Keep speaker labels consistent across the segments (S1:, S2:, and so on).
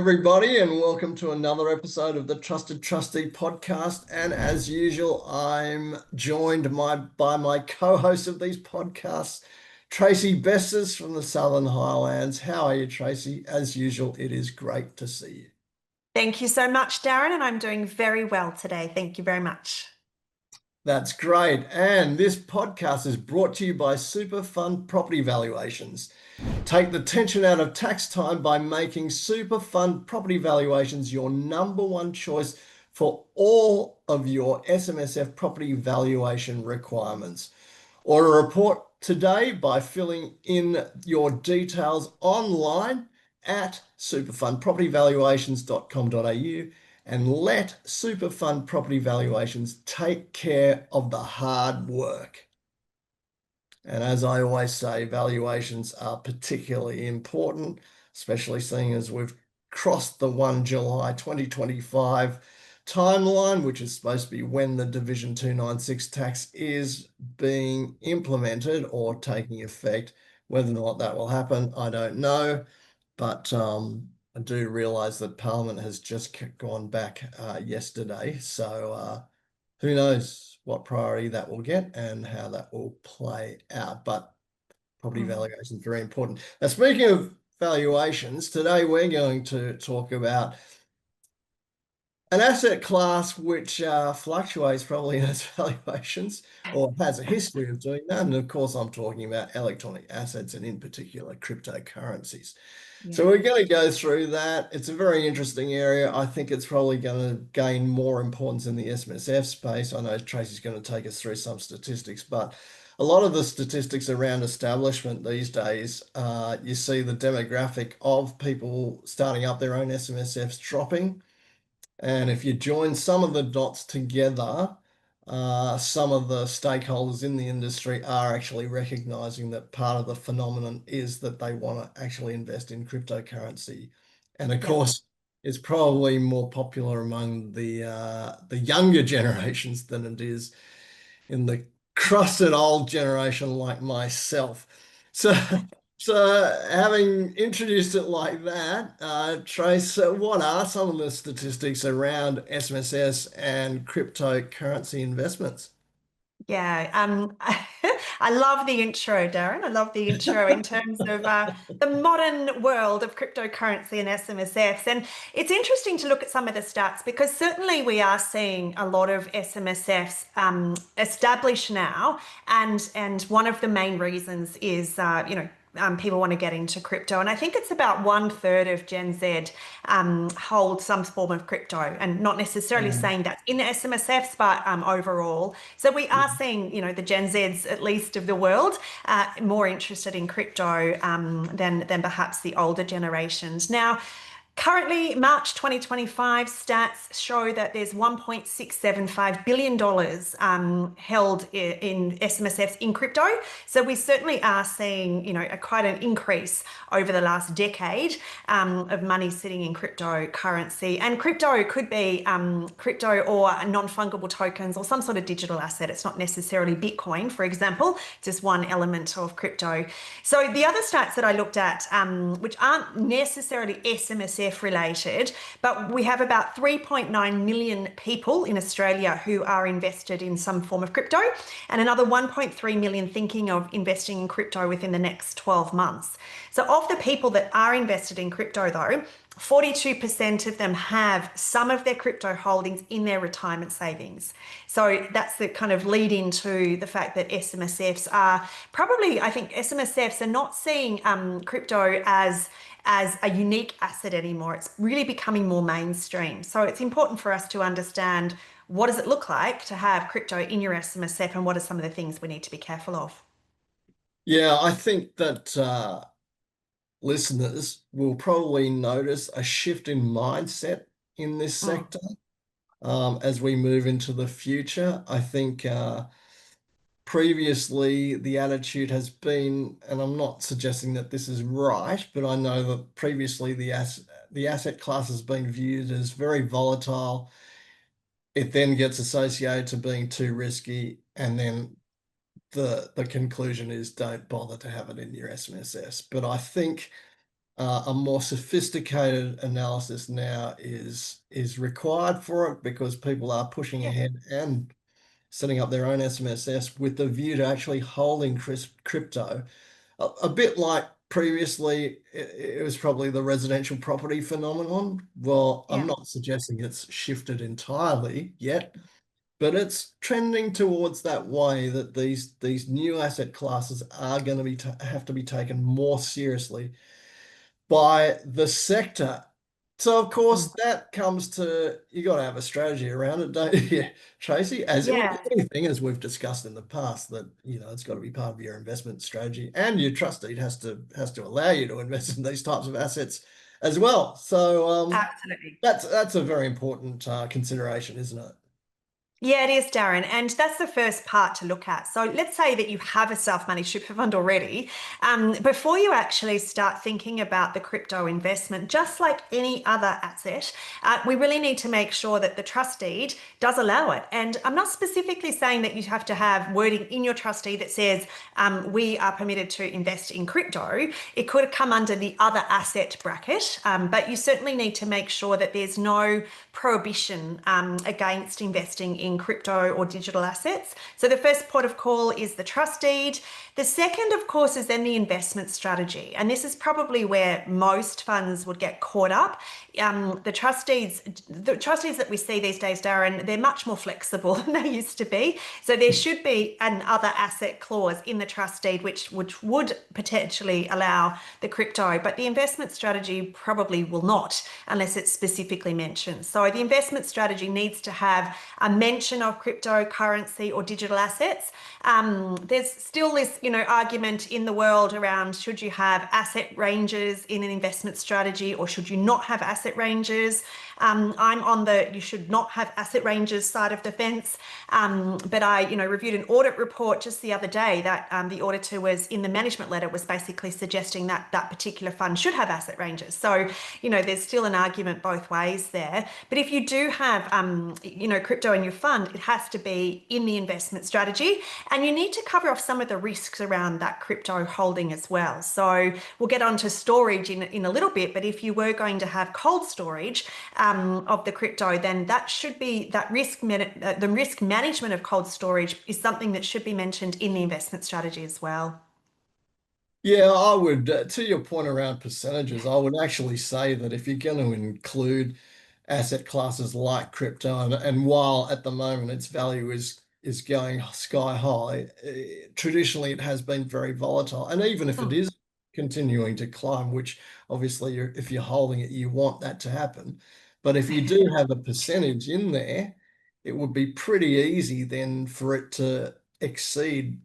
S1: everybody, and welcome to another episode of the Trusted Trustee podcast. And as usual, I'm joined by my co-host of these podcasts, Tracey Besses from the Southern Highlands. How are you, Tracey? As usual, it is great to see you.
S2: Thank you so much, Darin, and I'm doing very well today. Thank you very much.
S1: That's great. And this podcast is brought to you by Super Fund Property Valuations. Take the tension out of tax time by making Super Fund Property Valuations your number one choice for all of your SMSF property valuation requirements. Order a report today by filling in your details online at superfundpropertyvaluations.com.au and let Super Fund Property Valuations take care of the hard work. And as I always say, valuations are particularly important, especially seeing as we've crossed the 1 July 2025 timeline, which is supposed to be when the Division 296 tax is being implemented or taking effect. Whether or not that will happen, I don't know. But I do realise that Parliament has just gone back yesterday. So who knows what priority that will get and how that will play out. But property valuation is very important. Now, speaking of valuations, today we're going to talk about an asset class which fluctuates probably in its valuations or has a history of doing that. And of course, I'm talking about electronic assets and in particular cryptocurrencies. So we're going to go through that. It's a very interesting area. I think it's probably going to gain more importance in the SMSF space. I know Tracey's going to take us through some statistics, but a lot of the statistics around establishment these days, you see the demographic of people starting up their own SMSFs dropping. And if you join some of the dots together, some of the stakeholders in the industry are actually recognizing that part of the phenomenon is that they want to actually invest in cryptocurrency. And of course, it's probably more popular among the younger generations than it is in the crusted old generation like myself. So having introduced it like that, Trace, what are some of the statistics around SMSS and cryptocurrency investments?
S2: Yeah, I love the intro, Darin. I love the intro in terms of the modern world of cryptocurrency and SMSFs. And it's interesting to look at some of the stats because certainly we are seeing a lot of SMSFs established now. And one of the main reasons is, people want to get into crypto. And I think it's about 1/3 of Gen Z hold some form of crypto, and not necessarily saying that's in SMSFs, but overall. So we are seeing, the Gen Zs, at least of the world, more interested in crypto than perhaps the older generations. Now, currently, March 2025 stats show that there's $1.675 billion held in SMSFs in crypto. So we certainly are seeing, quite an increase over the last decade of money sitting in cryptocurrency. And crypto could be crypto or non-fungible tokens or some sort of digital asset. It's not necessarily Bitcoin, for example, just one element of crypto. So the other stats that I looked at, which aren't necessarily SMSF related, but we have about 3.9 million people in Australia who are invested in some form of crypto, and another 1.3 million thinking of investing in crypto within the next 12 months. So of the people that are invested in crypto though, 42% of them have some of their crypto holdings in their retirement savings. So that's the kind of lead into the fact that SMSFs are probably, I think SMSFs are not seeing crypto as a unique asset anymore. It's really becoming more mainstream. So it's important for us to understand, what does it look like to have crypto in your SMSF and what are some of the things we need to be careful of?
S1: Yeah, I think that listeners will probably notice a shift in mindset in this sector as we move into the future. I think previously the attitude has been, and I'm not suggesting that this is right, but I know that previously the asset class has been viewed as very volatile. It then gets associated to being too risky, and then the conclusion is don't bother to have it in your SMSS. But I think A more sophisticated analysis now is required for it because people are pushing
S2: Yeah.
S1: ahead and setting up their own SMSS with the view to actually holding crypto. A bit like previously, it was probably the residential property phenomenon. Well, I'm
S2: Yeah.
S1: not suggesting it's shifted entirely yet, but it's trending towards that way that these new asset classes are going to have to be taken more seriously by the sector. So of
S2: Mm.
S1: course that comes to you got to have a strategy around it, don't you, Tracy? As with
S2: Yeah.
S1: anything, as we've discussed in the past, that it's got to be part of your investment strategy, and your trustee has to allow you to invest in these types of assets as well. So
S2: Absolutely.
S1: that's a very important consideration, isn't it?
S2: Yeah, it is, Darin. And that's the first part to look at. So let's say that you have a self-managed super fund already. Before you actually start thinking about the crypto investment, just like any other asset, we really need to make sure that the trust deed does allow it. And I'm not specifically saying that you have to have wording in your trust deed that says we are permitted to invest in crypto. It could come under the other asset bracket, but you certainly need to make sure that there's no prohibition against investing in crypto or digital assets. So the first port of call is the trust deed. The second, of course, is then the investment strategy. And this is probably where most funds would get caught up. The trustees that we see these days, Darin, they're much more flexible than they used to be. So there should be another asset clause in the trust deed, which would potentially allow the crypto, but the investment strategy probably will not unless it's specifically mentioned. So the investment strategy needs to have a mention of cryptocurrency or digital assets. There's still this, argument in the world around should you have asset ranges in an investment strategy or should you not have asset ranges? I'm on the you should not have asset ranges side of the fence. But I, reviewed an audit report just the other day that the auditor was in the management letter was basically suggesting that that particular fund should have asset ranges. So, there's still an argument both ways there. But if you do have, crypto in your fund, it has to be in the investment strategy, and you need to cover off some of the risks around that crypto holding as well. So we'll get onto storage in a little bit, but if you were going to have cold storage of the crypto, then that should be that the risk management of cold storage is something that should be mentioned in the investment strategy as well.
S1: Yeah, I would, to your point around percentages, I would actually say that if you're going to include asset classes like crypto, and while at the moment its value is going sky high, traditionally it has been very volatile. And even if it
S2: Mm.
S1: is continuing to climb, which obviously if you're holding it, you want that to happen. But if you do have a percentage in there, it would be pretty easy then for it to exceed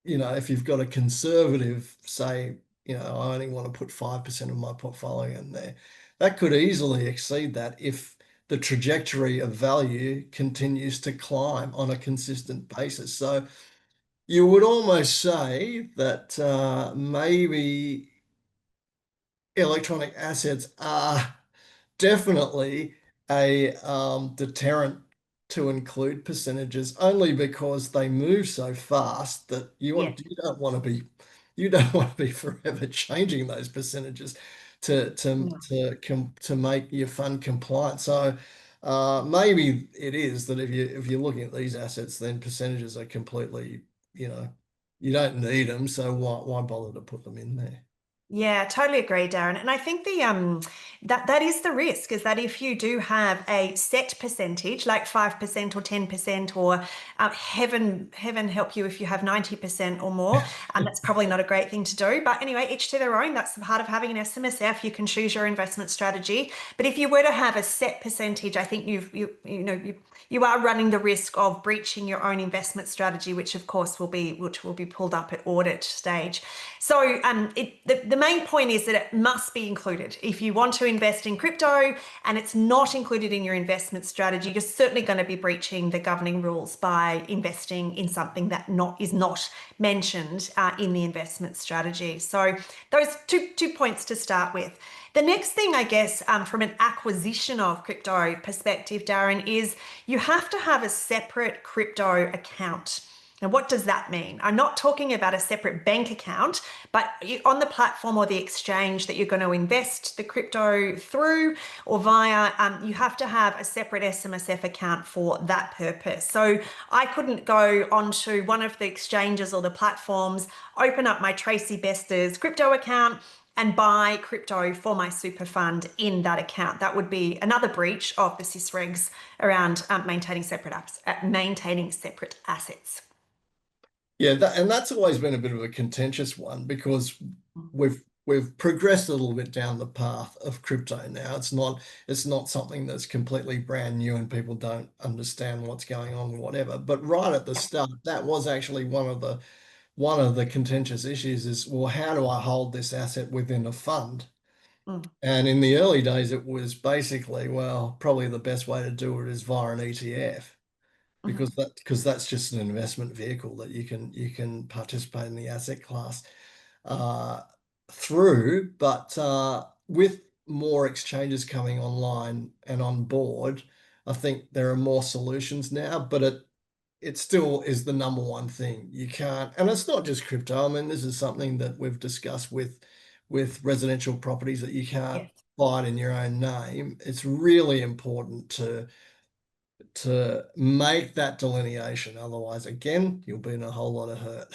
S1: if you've got a conservative, say, I only want to put 5% of my portfolio in there, that could easily exceed that if the trajectory of value continues to climb on a consistent basis. So you would almost say that maybe electronic assets are definitely a deterrent to include percentages only because they move so fast that
S2: Yeah.
S1: you don't want to be forever changing those percentages
S2: No.
S1: to make your fund compliant. So maybe it is that if you're looking at these assets, then percentages are completely, you don't need them, so why bother to put them in there?
S2: Yeah, totally agree, Darren. And I think that is the risk is that if you do have a set percentage, like 5% or 10%, or heaven help you if you have 90% or more, and that's probably not a great thing to do. But anyway, each to their own. That's the part of having an SMSF. You can choose your investment strategy. But if you were to have a set percentage, I think you are running the risk of breaching your own investment strategy, which of course will be pulled up at audit stage. So the main point is that it must be included. If you want to invest in crypto and it's not included in your investment strategy, you're certainly going to be breaching the governing rules by investing in something that is not mentioned in the investment strategy. So those two points to start with. The next thing, I guess, from an acquisition of crypto perspective, Darren, is you have to have a separate crypto account. Now, what does that mean? I'm not talking about a separate bank account, but on the platform or the exchange that you're going to invest the crypto through or via, you have to have a separate SMSF account for that purpose. So I couldn't go onto one of the exchanges or the platforms, open up my Tracey Bester's crypto account and buy crypto for my super fund in that account. That would be another breach of the SIS regs around maintaining separate assets.
S1: Yeah, and that's always been a bit of a contentious one because we've progressed a little bit down the path of crypto now. It's not something that's completely brand new and people don't understand what's going on, whatever. But right at the start, that was actually one of the contentious issues is, well, how do I hold this asset within a fund?
S2: Mm.
S1: And in the early days, it was basically, well, probably the best way to do it is via an ETF
S2: Mhm.
S1: because that's just an investment vehicle that you can participate in the asset class uh, through. But with more exchanges coming online and on board, I think there are more solutions now. But it still is the number one thing. You can't, and it's not just crypto. I mean, this is something that we've discussed with residential properties that you can't
S2: Yes.
S1: buy it in your own name. It's really important to make that delineation. Otherwise, again, you'll be in a whole lot of hurt.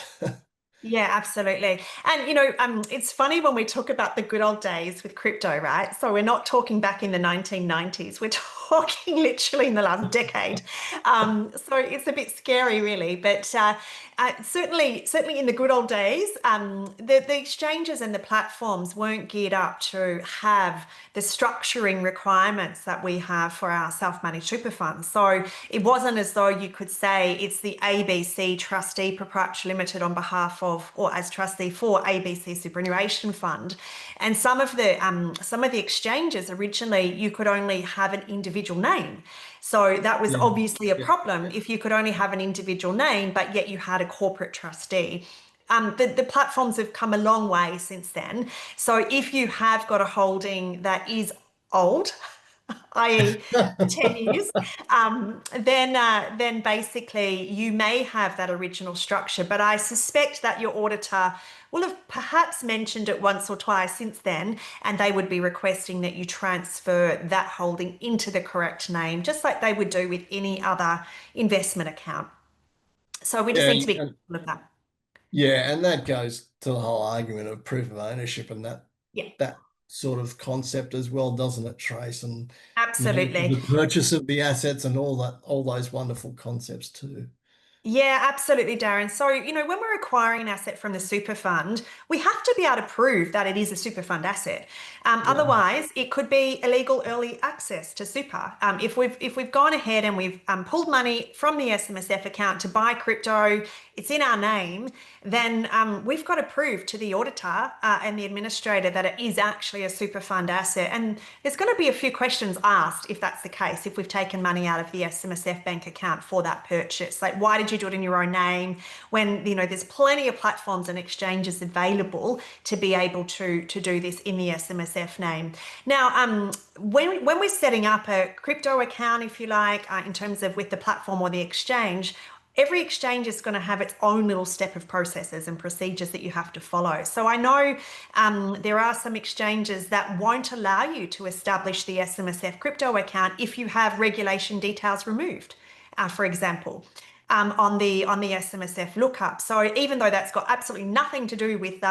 S2: Yeah, absolutely. And it's funny when we talk about the good old days with crypto, right? So we're not talking back in the 1990s. We're talking literally in the last decade. So it's a bit scary, really. But certainly in the good old days, the exchanges and the platforms weren't geared up to have the structuring requirements that we have for our self-managed super funds. So it wasn't as though you could say it's the ABC Trustee Proprietary Limited on behalf of, or as trustee for ABC Superannuation Fund. And some of the exchanges originally you could only have an individual name. So that was
S1: Yeah.
S2: obviously a
S1: Yeah.
S2: problem if you could only have an individual name, but yet you had a corporate trustee. The platforms have come a long way since then. So if you have got a holding that is old, i.e. 10 years, then basically you may have that original structure. But I suspect that your auditor will have perhaps mentioned it once or twice since then, and they would be requesting that you transfer that holding into the correct name, just like they would do with any other investment account. So we just
S1: Yeah,
S2: need to be
S1: and
S2: careful of that.
S1: yeah, and that goes to the whole argument of proof of ownership and that
S2: Yeah,
S1: that sort of concept as well, doesn't it, Trace? And
S2: absolutely.
S1: the purchase of the assets and all those wonderful concepts too.
S2: Yeah, absolutely, Darin. So, when we're acquiring an asset from the super fund, we have to be able to prove that it is a super fund asset.
S1: Yeah.
S2: Otherwise, it could be illegal early access to super. If we've gone ahead and we've pulled money from the SMSF account to buy crypto, it's in our name, then we've got to prove to the auditor and the administrator that it is actually a super fund asset. And there's going to be a few questions asked if that's the case, if we've taken money out of the SMSF bank account for that purchase. Like, why did you do it in your own name when, there's plenty of platforms and exchanges available to be able to do this in the SMSF name. Now, when we're setting up a crypto account, if you like, in terms of with the platform or the exchange, every exchange is going to have its own little step of processes and procedures that you have to follow. So I know there are some exchanges that won't allow you to establish the SMSF crypto account if you have regulation details removed, for example. On the SMSF lookup. So even though that's got absolutely nothing to do with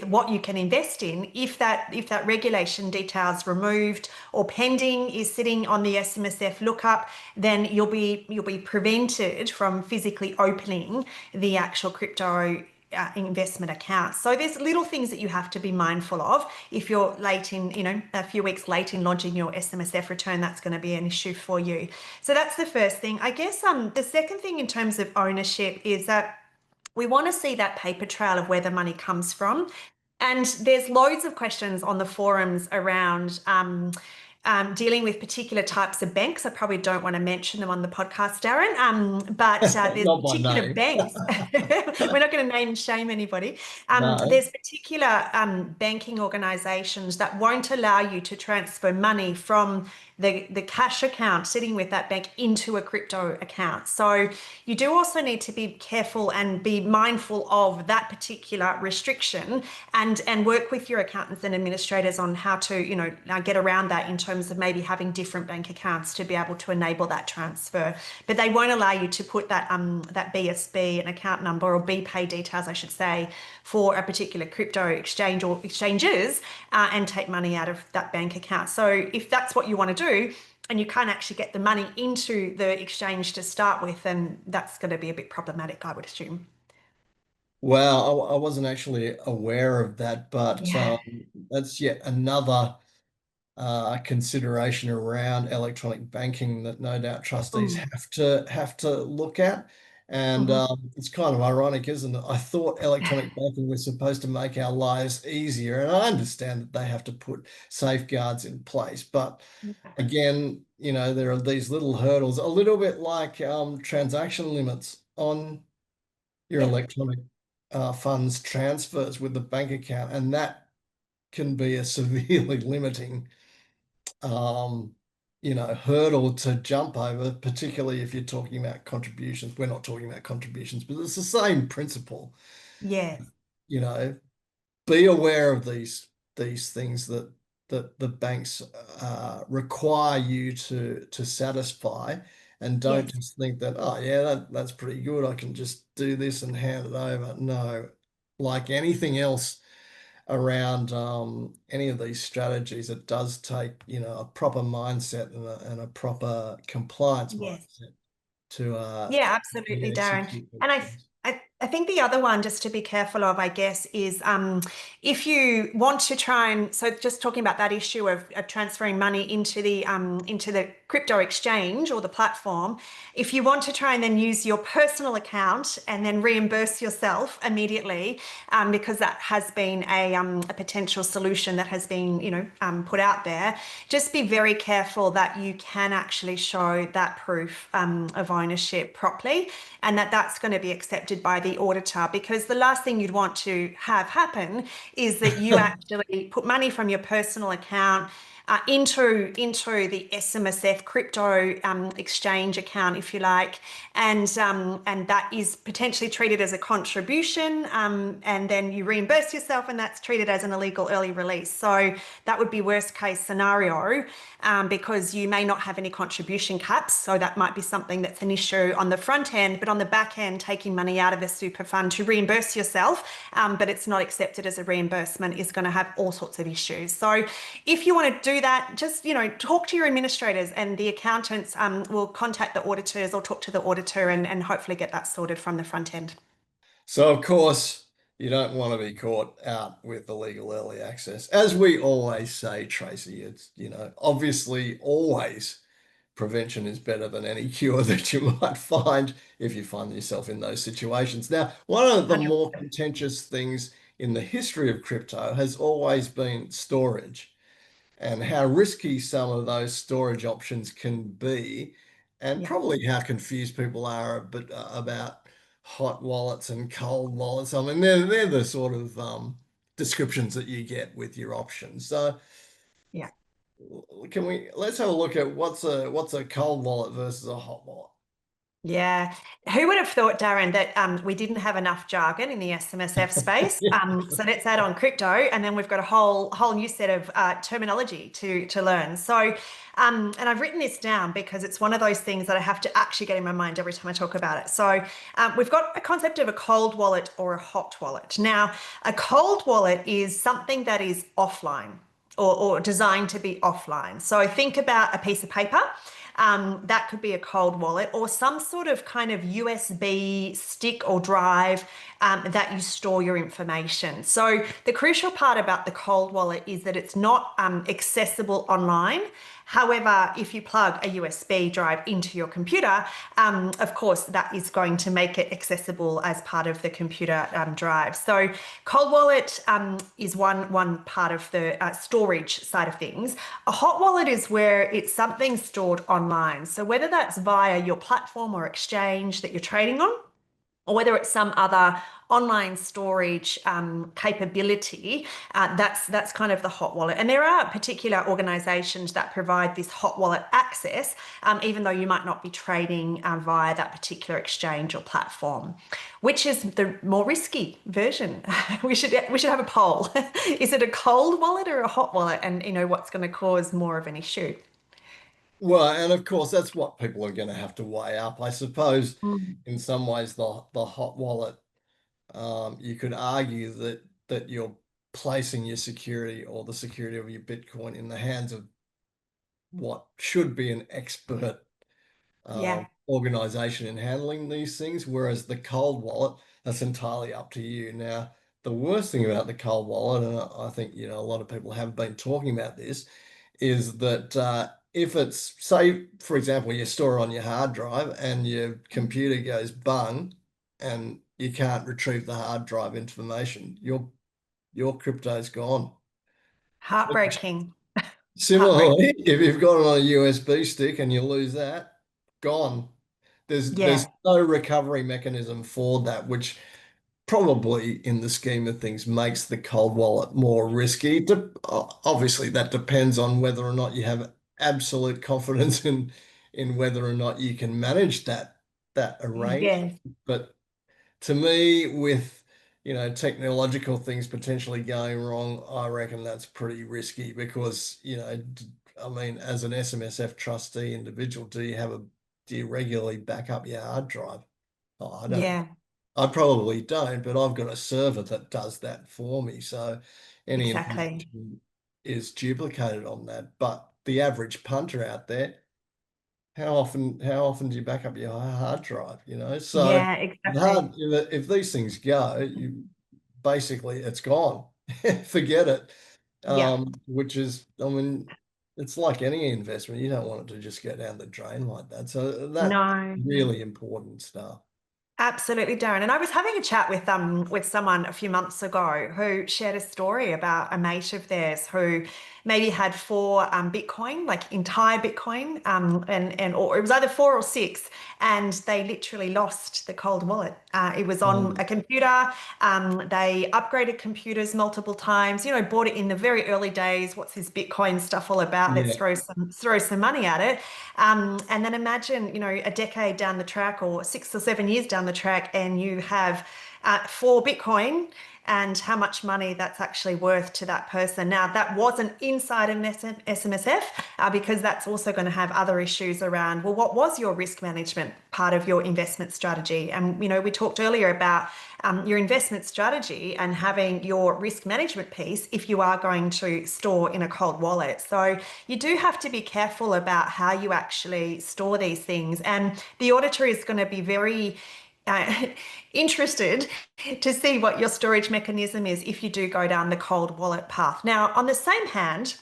S2: what you can invest in, if that regulation details removed or pending is sitting on the SMSF lookup, then you'll be prevented from physically opening the actual crypto investment account. So there's little things that you have to be mindful of. If you're late in, a few weeks late in lodging your SMSF return, that's going to be an issue for you. So that's the first thing. I guess the second thing in terms of ownership is that we want to see that paper trail of where the money comes from. And there's loads of questions on the forums around dealing with particular types of banks. I probably don't want to mention them on the podcast, Darin, but there's
S1: Not by
S2: particular
S1: name.
S2: banks. We're not going to name and shame anybody.
S1: No.
S2: There's particular banking organisations that won't allow you to transfer money from the cash account sitting with that bank into a crypto account. So you do also need to be careful and be mindful of that particular restriction, and work with your accountants and administrators on how to, get around that in terms of maybe having different bank accounts to be able to enable that transfer. But they won't allow you to put that BSB, an account number, or BPay details, I should say, for a particular crypto exchange or exchanges, and take money out of that bank account. So if that's what you want to do, and you can't actually get the money into the exchange to start with, then that's going to be a bit problematic, I would assume.
S1: Well, I wasn't actually aware of that, but
S2: Yeah.
S1: that's yet another consideration around electronic banking that no doubt trustees
S2: Mm.
S1: have to look at. And
S2: Mhm.
S1: it's kind of ironic, isn't it? I thought electronic banking was supposed to make our lives easier, and I understand that they have to put safeguards in place. But again, there are these little hurdles, a little bit like transaction limits on your
S2: Yeah.
S1: electronic funds transfers with the bank account, and that can be a severely limiting hurdle to jump over, particularly if you're talking about contributions. We're not talking about contributions, but it's the same principle.
S2: Yeah.
S1: You know, be aware of these things that the banks require you to satisfy, and don't
S2: Yes.
S1: just think that, oh yeah, that's pretty good. I can just do this and hand it over. No, like anything else around any of these strategies, it does take, a proper mindset and a proper compliance
S2: Yes.
S1: mindset to
S2: Yeah,
S1: really
S2: absolutely, Darin.
S1: execute
S2: And
S1: these
S2: I,
S1: things.
S2: I think the other one, just to be careful of, I guess, is if you want to try and, so just talking about that issue of transferring money into the crypto exchange or the platform, if you want to try and then use your personal account and then reimburse yourself immediately, because that has been a potential solution that has been, put out there, just be very careful that you can actually show that proof of ownership properly, and that that's going to be accepted by the auditor, because the last thing you'd want to have happen is that you actually put money from your personal account into the SMSF crypto exchange account, if you like, and that is potentially treated as a contribution, and then you reimburse yourself, and that's treated as an illegal early release. So that would be worst case scenario, because you may not have any contribution caps. So that might be something that's an issue on the front end, but on the back end, taking money out of a super fund to reimburse yourself, but it's not accepted as a reimbursement, is going to have all sorts of issues. So if you want to do that, just, talk to your administrators, and the accountants will contact the auditors or talk to the auditor, and hopefully get that sorted from the front end.
S1: So of course, you don't want to be caught out with illegal early access. As we always say, Tracy, it's, obviously always prevention is better than any cure that you might find if you find yourself in those situations. Now, one of the more
S2: 100%.
S1: contentious things in the history of crypto has always been storage, and how risky some of those storage options can be, and
S2: Yeah.
S1: probably how confused people are about hot wallets and cold wallets. I mean, they're the sort of descriptions that you get with your options. So
S2: Yeah.
S1: let's have a look at what's a cold wallet versus a hot wallet.
S2: Yeah. Who would have thought, Darin, that we didn't have enough jargon in the SMSF space? So let's add on crypto, and then we've got a whole new set of terminology to learn. So, and I've written this down because it's one of those things that I have to actually get in my mind every time I talk about it. So, we've got a concept of a cold wallet or a hot wallet. Now, a cold wallet is something that is offline, or designed to be offline. So think about a piece of paper. That could be a cold wallet, or some sort of kind of USB stick or drive that you store your information. So the crucial part about the cold wallet is that it's not accessible online. However, if you plug a USB drive into your computer, of course, that is going to make it accessible as part of the computer drive. So cold wallet is one part of the storage side of things. A hot wallet is where it's something stored online. So whether that's via your platform or exchange that you're trading on, or whether it's some other online storage capability, that's kind of the hot wallet. And there are particular organizations that provide this hot wallet access, even though you might not be trading via that particular exchange or platform, which is the more risky version. We should have a poll. Is it a cold wallet or a hot wallet? And what's going to cause more of an issue?
S1: Well, and of course, that's what people are going to have to weigh up. I suppose
S2: Mm.
S1: in some ways, the hot wallet, you could argue that you're placing your security or the security of your Bitcoin in the hands of what should be an expert
S2: Yeah,
S1: organization in handling these things, whereas the cold wallet, that's entirely up to you. Now, the worst thing about the cold wallet, and I think a lot of people have been talking about this, is that if it's, say, for example, you store it on your hard drive and your computer goes bung and you can't retrieve the hard drive information, your crypto's gone.
S2: heartbreaking.
S1: Similarly,
S2: Heartbreaking.
S1: if you've got it on a USB stick and you lose that, gone. There's
S2: Yeah,
S1: no recovery mechanism for that, which probably in the scheme of things makes the cold wallet more risky. Obviously, that depends on whether or not you have absolute confidence in whether or not you can manage that arrangement.
S2: yes,
S1: But to me, with technological things potentially going wrong, I reckon that's pretty risky because I mean, as an SMSF trustee individual, do you regularly back up your hard drive? Oh, I don't.
S2: yeah,
S1: I probably don't, but I've got a server that does that for me. So any
S2: exactly.
S1: information is duplicated on that. But the average punter out there, how often do you back up your hard drive? So
S2: Yeah, exactly.
S1: if these things go, basically it's gone. Forget it.
S2: Yeah.
S1: Which is, I mean, it's like any investment. You don't want it to just go down the drain like that. So that's
S2: No.
S1: really important stuff.
S2: Absolutely, Darren. And I was having a chat with someone a few months ago who shared a story about a mate of theirs who maybe had four Bitcoin, like entire Bitcoin, and or it was either four or six, and they literally lost the cold wallet. It was on a
S1: Mm,
S2: computer. They upgraded computers multiple times. Bought it in the very early days. What's this Bitcoin stuff all about? Let's
S1: yeah.
S2: throw some money at it. And then imagine, a decade down the track or 6 or 7 years down the track, and you have four Bitcoin and how much money that's actually worth to that person. Now, that wasn't inside an SMSF because that's also going to have other issues around, well, what was your risk management part of your investment strategy? And, we talked earlier about your investment strategy and having your risk management piece if you are going to store in a cold wallet. So you do have to be careful about how you actually store these things. And the auditor is going to be very uh, interested to see what your storage mechanism is if you do go down the cold wallet path. Now, on the same hand,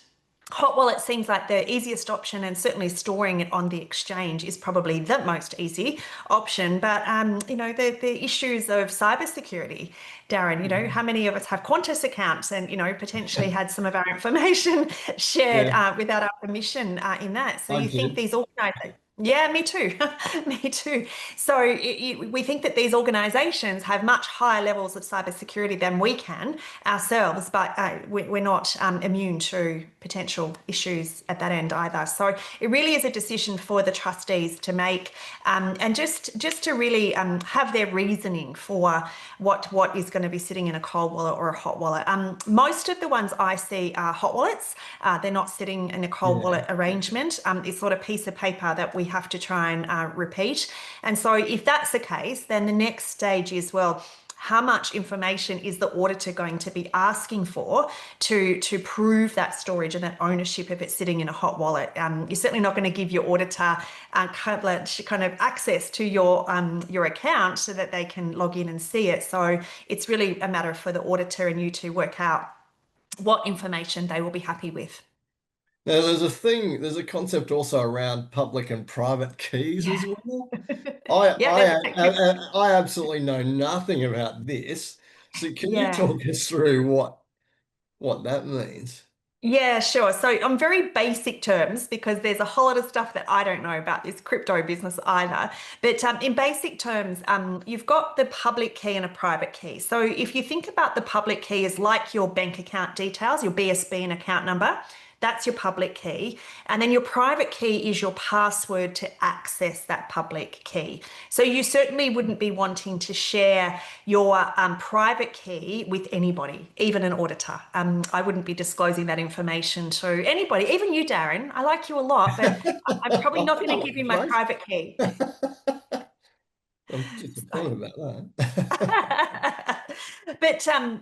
S2: hot wallet seems like the easiest option, and certainly storing it on the exchange is probably the most easy option. But the issues of cybersecurity, Darren, how many of us have Qantas accounts and potentially had some of our information shared
S1: Yeah,
S2: without our permission in that. So
S1: I
S2: you think
S1: did.
S2: these organizations. Yeah, me too. Me too. So we think that these organizations have much higher levels of cybersecurity than we can ourselves, but we're not immune to potential issues at that end either. So it really is a decision for the trustees to make, and just to really have their reasoning for what is going to be sitting in a cold wallet or a hot wallet. Most of the ones I see are hot wallets. They're not sitting in a cold
S1: Yeah.
S2: wallet arrangement. It's sort of piece of paper that we have to try and repeat. And so if that's the case, then the next stage is, well, how much information is the auditor going to be asking for to prove that storage and that ownership if it's sitting in a hot wallet? You're certainly not going to give your auditor kind of access to your account so that they can log in and see it. So it's really a matter for the auditor and you to work out what information they will be happy with.
S1: Now, there's a concept also around public and private keys
S2: Yeah.
S1: as well. I
S2: Yeah,
S1: I
S2: there's a technical.
S1: I absolutely know nothing about this. So can you
S2: Yeah.
S1: talk us through what that means?
S2: Yeah, sure. So on very basic terms, because there's a whole lot of stuff that I don't know about this crypto business either. But in basic terms, you've got the public key and a private key. So if you think about the public key as like your bank account details, your BSB and account number, that's your public key. And then your private key is your password to access that public key. So you certainly wouldn't be wanting to share your private key with anybody, even an auditor. I wouldn't be disclosing that information to anybody, even you, Darin. I like you a lot, but I'm probably not going to give you my
S1: Right?
S2: private key.
S1: I'm disappointed about that.
S2: But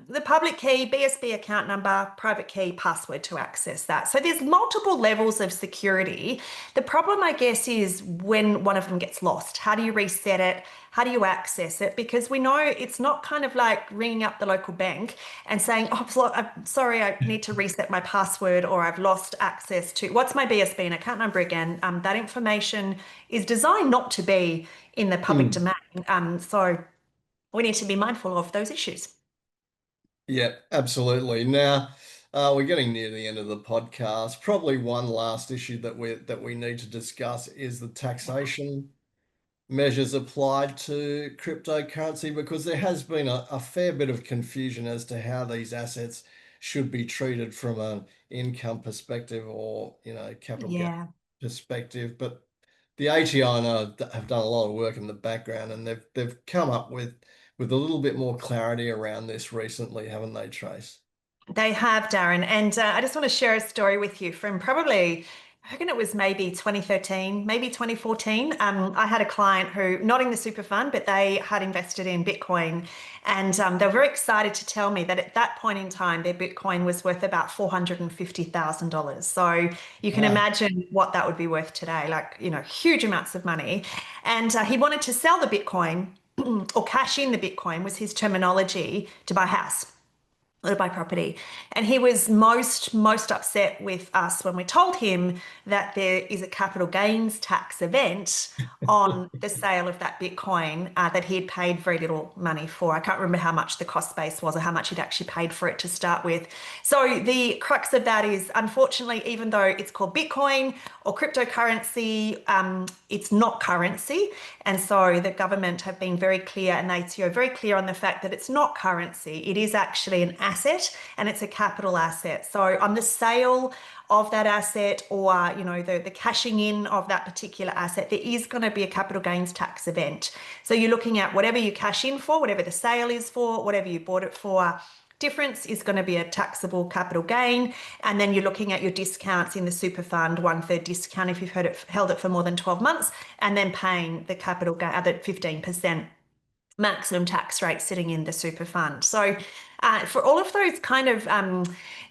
S2: the public key, BSB account number, private key, password to access that. So there's multiple levels of security. The problem, I guess, is when one of them gets lost. How do you reset it? How do you access it? Because we know it's not kind of like ringing up the local bank and saying, oh, I'm sorry, I need to reset my password or I've lost access to, what's my BSB and account number again? That information is designed not to be in the public
S1: Hmm.
S2: domain. So we need to be mindful of those issues.
S1: Yeah, absolutely. Now, we're getting near the end of the podcast. Probably one last issue that we need to discuss is the taxation measures applied to cryptocurrency because there has been a fair bit of confusion as to how these assets should be treated from an income perspective or, capital gain
S2: Yeah.
S1: perspective. But the ATO and I have done a lot of work in the background and they've come up with a little bit more clarity around this recently, haven't they, Trace?
S2: They have, Darin. And I just want to share a story with you from probably, I reckon it was maybe 2013, maybe 2014. I had a client who, not in the super fund, but they had invested in Bitcoin. And they were very excited to tell me that at that point in time, their Bitcoin was worth about $450,000. So you can
S1: Wow.
S2: imagine what that would be worth today, like, huge amounts of money. And he wanted to sell the Bitcoin or cash in the Bitcoin was his terminology to buy a house to buy property. And he was most upset with us when we told him that there is a capital gains tax event on the sale of that Bitcoin that he had paid very little money for. I can't remember how much the cost base was or how much he'd actually paid for it to start with. So the crux of that is, unfortunately, even though it's called Bitcoin or cryptocurrency, it's not currency. And so the government have been very clear and the ATO very clear on the fact that it's not currency. It is actually an asset and it's a capital asset. So on the sale of that asset or the cashing in of that particular asset, there is going to be a capital gains tax event. So you're looking at whatever you cash in for, whatever the sale is for, whatever you bought it for. Difference is going to be a taxable capital gain. And then you're looking at your discounts in the super fund, 1/3 discount if you've held it for more than 12 months, and then paying the capital gain at 15% maximum tax rate sitting in the super fund. So for all of those kind of,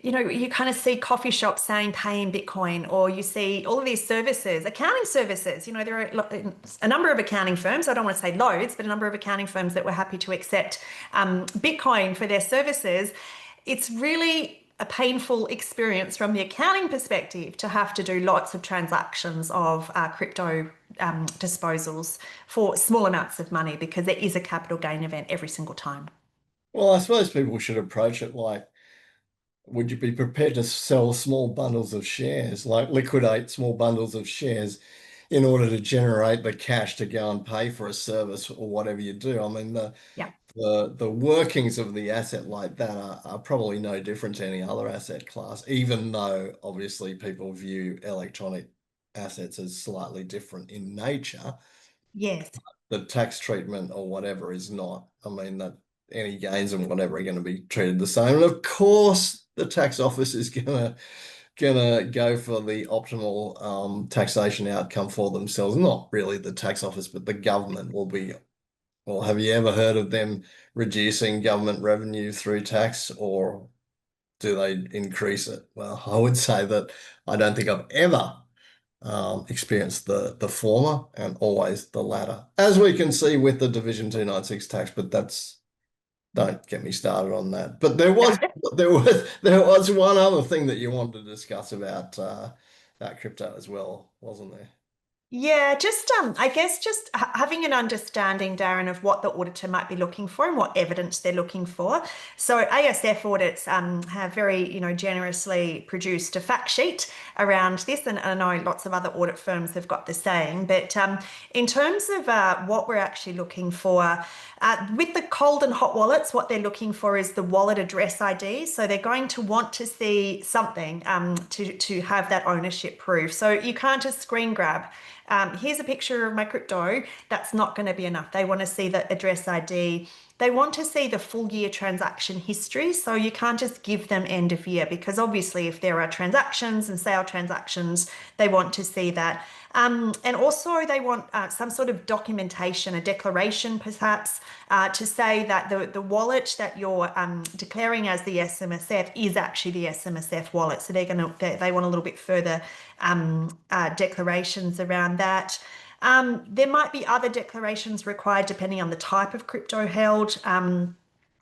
S2: you kind of see coffee shops saying pay in Bitcoin, or you see all of these services, accounting services. There are a number of accounting firms, I don't want to say loads, but a number of accounting firms that were happy to accept Bitcoin for their services. It's really a painful experience from the accounting perspective to have to do lots of transactions of crypto disposals for small amounts of money because there is a capital gain event every single time.
S1: Well, I suppose people should approach it like, would you be prepared to sell small bundles of shares, like liquidate small bundles of shares in order to generate the cash to go and pay for a service or whatever you do? I mean,
S2: Yeah.
S1: the workings of the asset like that are probably no different to any other asset class, even though obviously people view electronic assets as slightly different in nature.
S2: Yes.
S1: The tax treatment or whatever is not. I mean, that any gains and whatever are going to be treated the same. And of course, the tax office is gonna go for the optimal taxation outcome for themselves. Not really the tax office, but the government will be. Well, have you ever heard of them reducing government revenue through tax, or do they increase it? Well, I would say that I don't think I've ever experienced the former and always the latter, as we can see with the Division 296 tax. But that's don't get me started on that. But there
S2: No.
S1: was one other thing that you wanted to discuss about crypto as well, wasn't there?
S2: Yeah, just I guess just having an understanding, Darin, of what the auditor might be looking for and what evidence they're looking for. So ASF audits have very, generously produced a fact sheet around this, and I know lots of other audit firms have got the same. But in terms of what we're actually looking for, with the cold and hot wallets, what they're looking for is the wallet address ID. So they're going to want to see something to have that ownership proof. So you can't just screen grab. Here's a picture of my crypto. That's not going to be enough. They want to see the address ID. They want to see the full year transaction history. So you can't just give them end of year, because obviously if there are transactions and sale transactions, they want to see that. And also they want some sort of documentation, a declaration perhaps, to say that the wallet that you're declaring as the SMSF is actually the SMSF wallet. So they want a little bit further declarations around that. There might be other declarations required depending on the type of crypto held.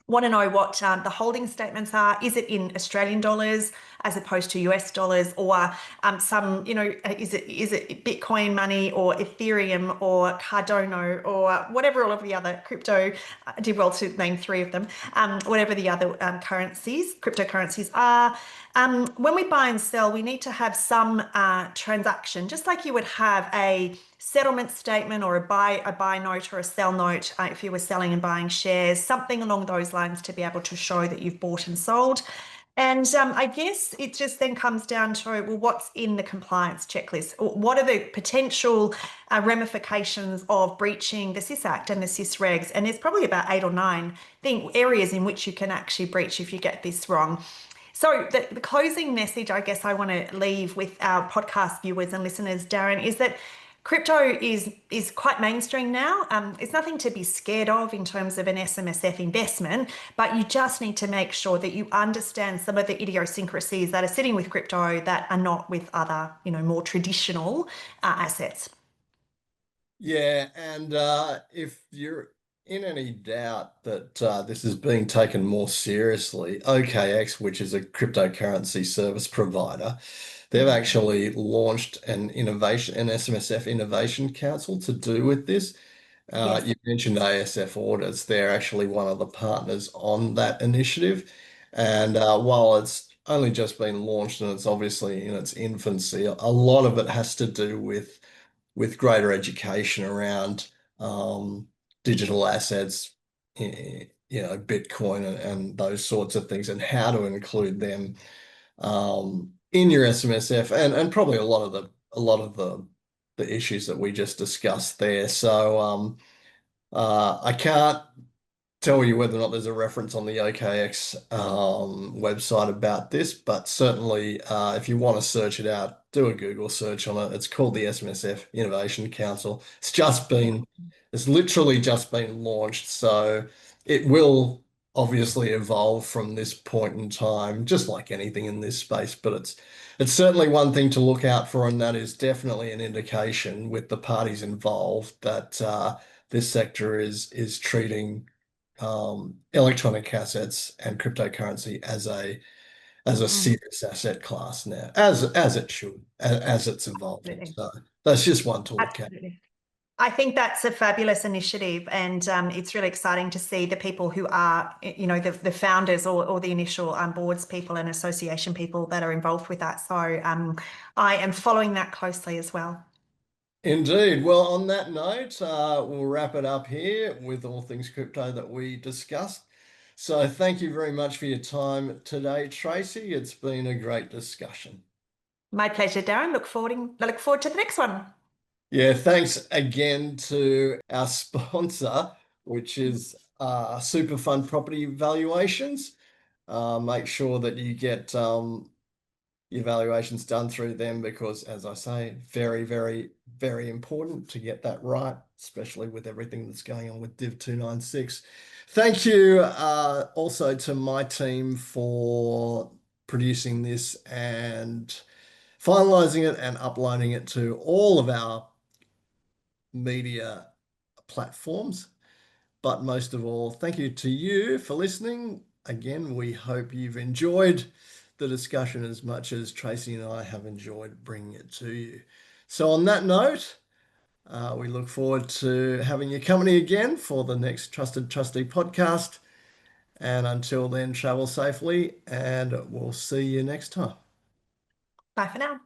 S2: Want to know what the holding statements are. Is it in Australian dollars as opposed to US dollars, or is it Bitcoin money or Ethereum or Cardano or whatever all of the other crypto, I did well to name three of them, whatever the other cryptocurrencies are. When we buy and sell, we need to have some transaction, just like you would have a settlement statement or a buy note or a sell note if you were selling and buying shares, something along those lines to be able to show that you've bought and sold. And I guess it just then comes down to, well, what's in the compliance checklist? What are the potential ramifications of breaching the SIS Act and the SIS regs? And there's probably about 8 or 9 areas in which you can actually breach if you get this wrong. So the closing message I guess I want to leave with our podcast viewers and listeners, Darin, is that crypto is quite mainstream now. It's nothing to be scared of in terms of an SMSF investment, but you just need to make sure that you understand some of the idiosyncrasies that are sitting with crypto that are not with other, more traditional assets.
S1: Yeah, and if you're in any doubt that this is being taken more seriously, OKX, which is a cryptocurrency service provider, they've
S2: Mm.
S1: actually launched an SMSF Innovation Council to do with this.
S2: Yes.
S1: You mentioned ASF Audits. They're actually one of the partners on that initiative. And while it's only just been launched and it's obviously in its infancy, a lot of it has to do with greater education around digital assets, Bitcoin and those sorts of things, and how to include them in your SMSF, and probably a lot of the issues that we just discussed there. So I can't tell you whether or not there's a reference on the OKX website about this, but certainly if you want to search it out, do a Google search on it. It's called the SMSF Innovation Council. It's literally just been launched, so it will obviously evolve from this point in time, just like anything in this space. But it's certainly one thing to look out for, and that is definitely an indication with the parties involved that this sector is treating electronic assets and cryptocurrency as a
S2: Mm,
S1: serious asset class now, as it should, as it's evolving.
S2: absolutely.
S1: So that's just one to look at.
S2: Absolutely. I think that's a fabulous initiative, and it's really exciting to see the people who are, the founders or the initial boards people and association people that are involved with that. So I am following that closely as well.
S1: Indeed. Well, on that note, we'll wrap it up here with all things crypto that we discussed. So thank you very much for your time today, Tracy. It's been a great discussion.
S2: My pleasure, Darin. I look forward to the next one.
S1: Yeah, thanks again to our sponsor, which is Super Fund Property Valuations. Make sure that you get your valuations done through them because, as I say, very, very, very important to get that right, especially with everything that's going on with Div 296. Thank you also to my team for producing this and finalizing it and uploading it to all of our media platforms. But most of all, thank you to you for listening. Again, we hope you've enjoyed the discussion as much as Tracy and I have enjoyed bringing it to you. So, on that note, We look forward to having your company again for the next Trusted Trustee podcast. And until then, travel safely and we'll see you next time.
S2: Bye for now.